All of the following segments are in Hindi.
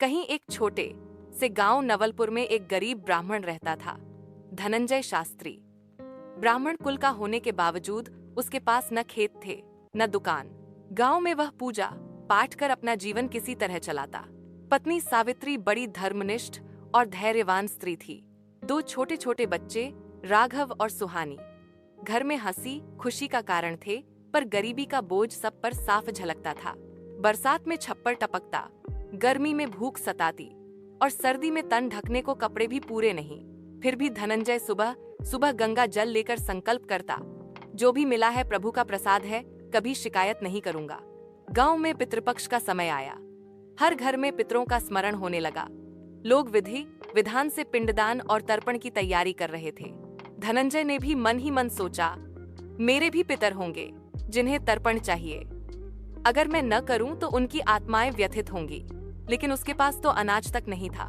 कहीं एक छोटे से गांव नवलपुर में एक गरीब ब्राह्मण रहता था, धनंजय शास्त्री। ब्राह्मण कुल का होने के बावजूद उसके पास न खेत थे न दुकान। गांव में वह पूजा पाठ कर अपना जीवन किसी तरह चलाता। पत्नी सावित्री बड़ी धर्मनिष्ठ और धैर्यवान स्त्री थी। 2 छोटे छोटे बच्चे, राघव और सुहानी। घर में हंसी खुशी का कारण थे, पर गरीबी का बोझ सब पर साफ झलकता था। बरसात में छप्पर टपकता, गर्मी में भूख सताती और सर्दी में तन ढकने को कपड़े भी पूरे नहीं। फिर भी धनंजय सुबह सुबह गंगा जल लेकर संकल्प करता, जो भी मिला है प्रभु का प्रसाद है, कभी शिकायत नहीं करूंगा। गांव में पितृपक्ष का समय आया। हर घर में पितरों का स्मरण होने लगा। लोग विधि विधान से पिंडदान और तर्पण की तैयारी कर रहे थे। धनंजय ने भी मन ही मन सोचा, मेरे भी पितर होंगे जिन्हें तर्पण चाहिए। अगर मैं न करूं तो उनकी आत्माएं व्यथित होंगी। लेकिन उसके पास तो अनाज तक नहीं था,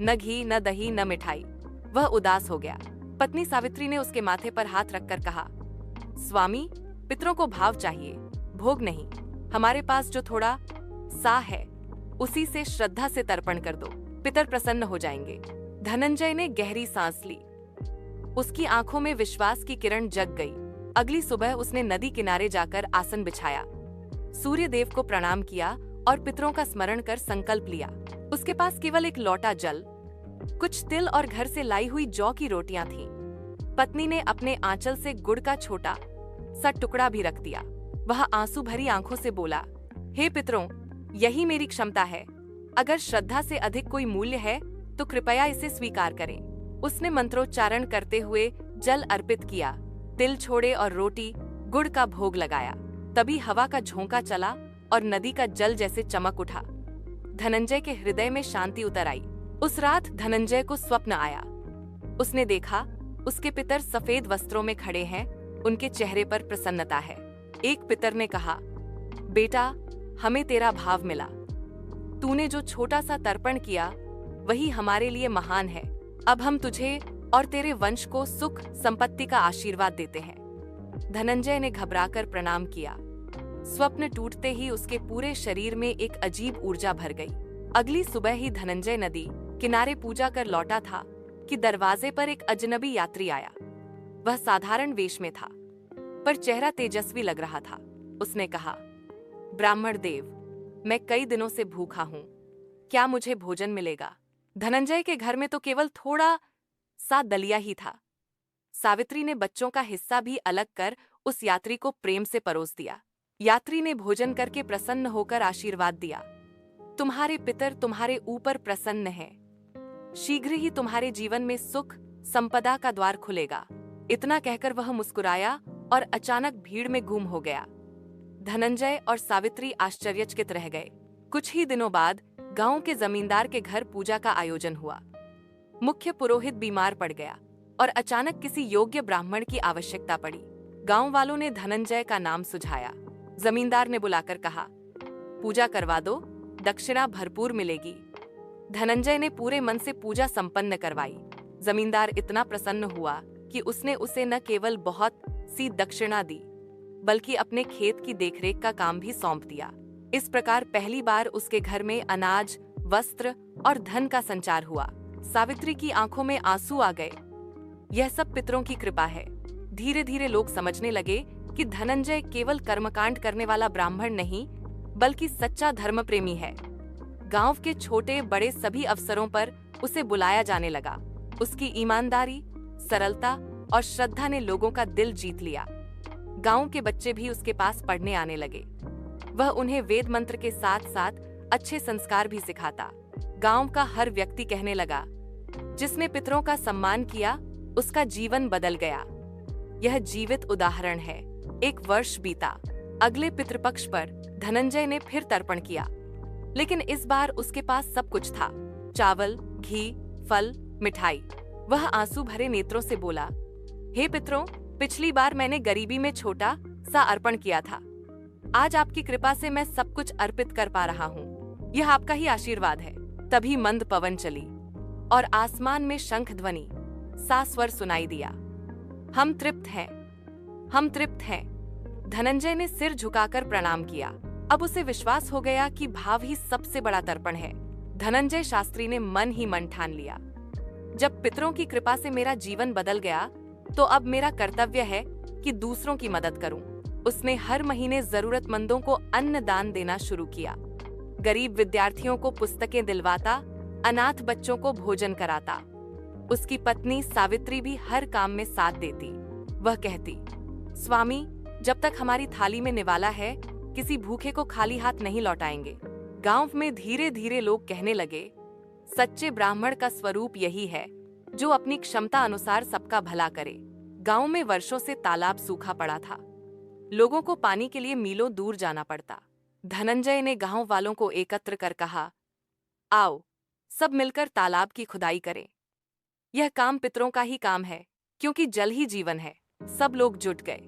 न घी न दही न मिठाई। वह उदास हो गया। पत्नी सावित्री ने उसके माथे पर हाथ रखकर कहा, स्वामी, पितरों को भाव चाहिए, भोग नहीं। हमारे पास जो थोड़ा सा है उसी से श्रद्धा से तर्पण कर दो, पितर प्रसन्न हो जाएंगे। धनंजय ने गहरी सांस ली। उसकी आंखों में विश्वास की किरण जग गई। अगली सुबह उसने नदी किनारे जाकर आसन बिछाया, सूर्य देव को प्रणाम किया और पितरों का स्मरण कर संकल्प लिया। उसके पास केवल एक लोटा जल, कुछ तिल और घर से लाई हुई जौ की रोटियां थीं। पत्नी ने अपने आंचल से गुड़ का छोटा सा टुकड़ा भी रख दिया। वह आंसू भरी आंखों से बोला, हे पितरों, यही मेरी क्षमता है। अगर श्रद्धा से अधिक कोई मूल्य है तो कृपया इसे स्वीकार करें। उसने मंत्रोच्चारण करते हुए जल अर्पित किया, तिल छोड़े और रोटी गुड़ का भोग लगाया। तभी हवा का झोंका चला और नदी का जल जैसे चमक उठा। धनंजय के हृदय में शांति उतर आई। उस रात धनंजय को स्वप्न आया। उसने देखा, उसके पितर सफेद वस्त्रों में खड़े हैं, उनके चेहरे पर प्रसन्नता है। एक पितर ने कहा, बेटा, हमें तेरा भाव मिला। तूने जो छोटा सा तर्पण किया वही हमारे लिए महान है। अब हम तुझे और तेरे वंश को सुख संपत्ति का आशीर्वाद देते हैं। धनंजय ने घबराकर प्रणाम किया। स्वप्न टूटते ही उसके पूरे शरीर में एक अजीब ऊर्जा भर गई। अगली सुबह ही धनंजय नदी किनारे पूजा कर लौटा था कि दरवाजे पर एक अजनबी यात्री आया। वह साधारण वेश में था, पर चेहरा तेजस्वी लग रहा था। उसने कहा, ब्राह्मण देव, मैं कई दिनों से भूखा हूं, क्या मुझे भोजन मिलेगा? धनंजय के घर में तो केवल थोड़ा सा दलिया ही था। सावित्री ने बच्चों का हिस्सा भी अलग कर उस यात्री को प्रेम से परोस दिया। यात्री ने भोजन करके प्रसन्न होकर आशीर्वाद दिया, तुम्हारे पितर तुम्हारे ऊपर प्रसन्न हैं। शीघ्र ही तुम्हारे जीवन में सुख संपदा का द्वार खुलेगा। इतना कहकर वह मुस्कुराया और अचानक भीड़ में गुम हो गया। धनंजय और सावित्री आश्चर्यचकित रह गए। कुछ ही दिनों बाद गांव के जमींदार के घर पूजा का आयोजन हुआ। मुख्य पुरोहित बीमार पड़ गया और अचानक किसी योग्य ब्राह्मण की आवश्यकता पड़ी। गांव वालों ने धनंजय का नाम सुझाया। जमींदार ने बुलाकर कहा, पूजा करवा दो, दक्षिणा भरपूर मिलेगी। धनंजय ने पूरे मन से पूजा संपन्न करवाई। जमींदार इतना प्रसन्न हुआ कि उसने उसे न केवल बहुत सी दक्षिणा दी, बल्कि अपने खेत की देखरेख का काम भी सौंप दिया। इस प्रकार पहली बार उसके घर में अनाज, वस्त्र और धन का संचार हुआ। सावित्री की आंखों में आंसू आ गए। यह सब पितरों की कृपा है। धीरे धीरे लोग समझने लगे कि धनंजय केवल कर्मकांड करने वाला ब्राह्मण नहीं, बल्कि सच्चा धर्मप्रेमी है। गांव के छोटे बड़े सभी अवसरों पर उसे बुलाया जाने लगा। उसकी ईमानदारी, सरलता और श्रद्धा ने लोगों का दिल जीत लिया। गांव के बच्चे भी उसके पास पढ़ने आने लगे। वह उन्हें वेद मंत्र के साथ साथ अच्छे संस्कार भी सिखाता। गांव का हर व्यक्ति कहने लगा, जिसने पितरों का सम्मान किया उसका जीवन बदल गया। यह जीवित उदाहरण है। 1 वर्ष बीता। अगले पितृपक्ष पर धनंजय ने फिर तर्पण किया, लेकिन इस बार उसके पास सब कुछ था, चावल, घी, फल, मिठाई। वह आंसू भरे नेत्रों से बोला, हे पितरों, पिछली बार मैंने गरीबी में छोटा सा अर्पण किया था। आज आपकी कृपा से मैं सब कुछ अर्पित कर पा रहा हूँ। यह आपका ही आशीर्वाद है। तभी मंद पवन चली और आसमान में शंख ध्वनि सा स्वर सुनाई दिया, हम तृप्त हैं, हम तृप्त हैं। धनंजय ने सिर झुकाकर प्रणाम किया। अब उसे विश्वास हो गया कि भाव ही सबसे बड़ा तर्पण है। धनंजय शास्त्री ने मन ही मन ठान लिया, जब पितरों की कृपा से मेरा जीवन बदल गया तो अब मेरा कर्तव्य है कि दूसरों की मदद करूं। उसने हर महीने जरूरतमंदों को अन्न दान देना शुरू किया, गरीब विद्यार्थियों को पुस्तकें दिलवाता, अनाथ बच्चों को भोजन कराता। उसकी पत्नी सावित्री भी हर काम में साथ देती। वह कहती, स्वामी, जब तक हमारी थाली में निवाला है, किसी भूखे को खाली हाथ नहीं लौटाएंगे। गांव में धीरे धीरे लोग कहने लगे, सच्चे ब्राह्मण का स्वरूप यही है, जो अपनी क्षमता अनुसार सबका भला करे। गांव में वर्षों से तालाब सूखा पड़ा था, लोगों को पानी के लिए मीलों दूर जाना पड़ता। धनंजय ने गांव वालों को एकत्र कर कहा, आओ सब मिलकर तालाब की खुदाई करें। यह काम पितरों का ही काम है, क्योंकि जल ही जीवन है। सब लोग जुट गए।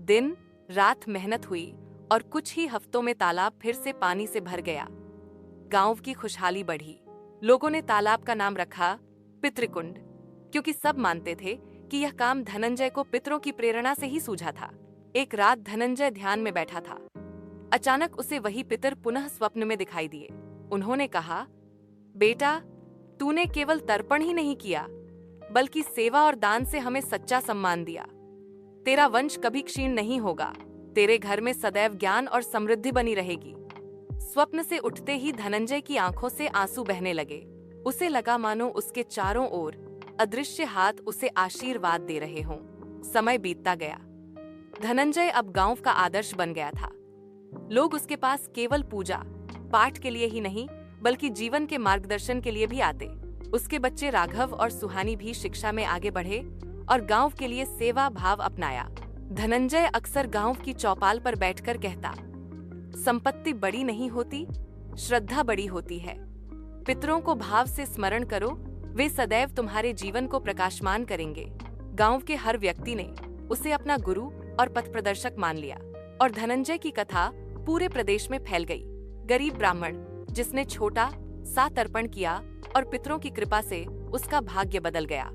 दिन रात मेहनत हुई और कुछ ही हफ्तों में तालाब फिर से पानी से भर गया। गांव की खुशहाली बढ़ी। लोगों ने तालाब का नाम रखा पितृकुंड, क्योंकि सब मानते थे कि यह काम धनंजय को पितरों की प्रेरणा से ही सूझा था। एक रात धनंजय ध्यान में बैठा था। अचानक उसे वही पितर पुनः स्वप्न में दिखाई दिए। उन्होंने कहा, बेटा, तूने केवल तर्पण ही नहीं किया, बल्कि सेवा और दान से हमें सच्चा सम्मान दिया। तेरा वंश कभी क्षीण नहीं होगा। तेरे घर में सदैव ज्ञान और समृद्धि बनी रहेगी। स्वप्न से उठते ही धनंजय की आंखों से आंसू बहने लगे। उसे लगा मानो उसके चारों ओर अदृश्य हाथ उसे आशीर्वाद दे रहे हों। समय बीतता गया। धनंजय अब गांव का आदर्श बन गया था। लोग उसके पास केवल पूजा पाठ के लिए ही नहीं, बल्कि जीवन के मार्गदर्शन के लिए भी आते। उसके बच्चे राघव और सुहानी भी शिक्षा में आगे बढ़े और गांव के लिए सेवा भाव अपनाया। धनंजय अक्सर गांव की चौपाल पर बैठकर कहता, संपत्ति बड़ी नहीं होती, श्रद्धा बड़ी होती है। पितरों को भाव से स्मरण करो, वे सदैव तुम्हारे जीवन को प्रकाशमान करेंगे। गांव के हर व्यक्ति ने उसे अपना गुरु और पथ प्रदर्शक मान लिया और धनंजय की कथा पूरे प्रदेश में फैल गई। गरीब ब्राह्मण जिसने छोटा सा तर्पण किया और पितरों की कृपा से उसका भाग्य बदल गया।